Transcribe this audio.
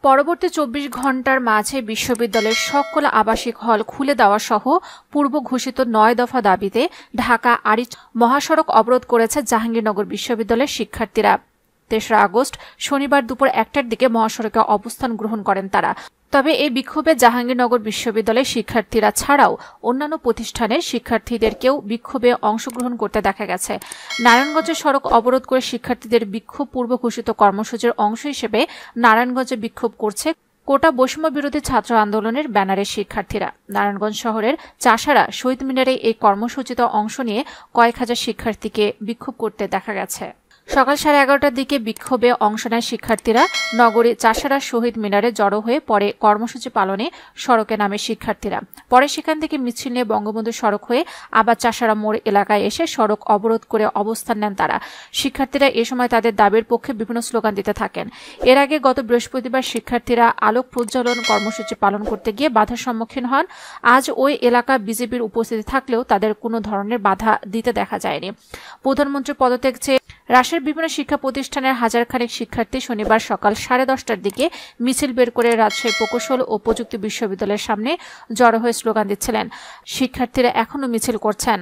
পরবর্তী 24 ঘণ্টার মাঝে বিশ্ববিদ্যালয়ের সকল আবাসিক হল খুলে দেওয়া সহ পূর্ব ঘোষিত 9 দফা দাবিতে ঢাকা আরিচ মহাসড়ক অবরোধ করেছে জাহাঙ্গীরনগর বিশ্ববিদ্যালয়ের শিক্ষার্থীরা। 3রা আগস্ট শনিবার দুপুর 1টার দিকে মহাসড়কে অবস্থান গ্রহণ করেন তারা। তবে এই বিক্ষোভে জাহাঙ্গীরনগর বিশ্ববিদ্যালয়ের শিক্ষার্থীরা ছাড়াও অন্যান্য প্রতিষ্ঠানের শিক্ষার্থীদেরকেও বিক্ষোভে অংশগ্রহণ করতে দেখা গেছে। নারায়ণগঞ্জের সড়ক অবরোধ করে শিক্ষার্থীদের বিক্ষোভ পূর্ব ঘোষিত কর্মসূচির অংশ হিসেবে নারায়ণগঞ্জে বিক্ষোভ করছে কোটা বৈষম্য বিরোধী ছাত্র আন্দোলনের ব্যানারের শিক্ষার্থীরা। নারায়ণগঞ্জ শহরের চাষারা শহীদ মিনারে এই কর্মসূচিতে অংশ নিয়ে কয়েক হাজার শিক্ষার্থীকে বিক্ষোভ করতে দেখা গেছে। সকাল 11:30টার দিকে বিক্ষোভে অংশ নেয় শিক্ষার্থীরা। নগরী চাষারা শহীদ মিনারে জড়ো হয়ে পরে কর্মসূচি পালনে সড়কে নামে শিক্ষার্থীরা। পরে সেখান থেকে মিছিল নিয়ে বঙ্গবন্ধু সড়ক হয়ে আবার চাষারা মোড় এলাকায় এসে সড়ক অবরোধ করে অবস্থান নেন তারা। শিক্ষার্থীরা এ সময় তাদের দাবির পক্ষে বিভিন্ন স্লোগান দিতে থাকেন। এর আগে গত বৃহস্পতিবার শিক্ষার্থীরা আলোক প্রজ্বলন কর্মসূচি পালন করতে গিয়ে বাধার সম্মুখীন হন। আজ ওই এলাকা বিজেপির উপস্থিতি থাকলেও তাদের কোনো ধরনের বাধা দিতে দেখা যায়নি। প্রধানমন্ত্রী পদত্যাগ চেয়ে রাজশাহীর বিভিন্ন শিক্ষা প্রতিষ্ঠানের হাজারখানেক শিক্ষার্থী শনিবার সকাল 10:30টার দিকে মিছিল বের করে রাজশাহী প্রকৌশল ও প্রযুক্তি বিশ্ববিদ্যালয়ের সামনে জড়ো হয়ে স্লোগান দিচ্ছিলেন। শিক্ষার্থীরা এখনও মিছিল করছেন।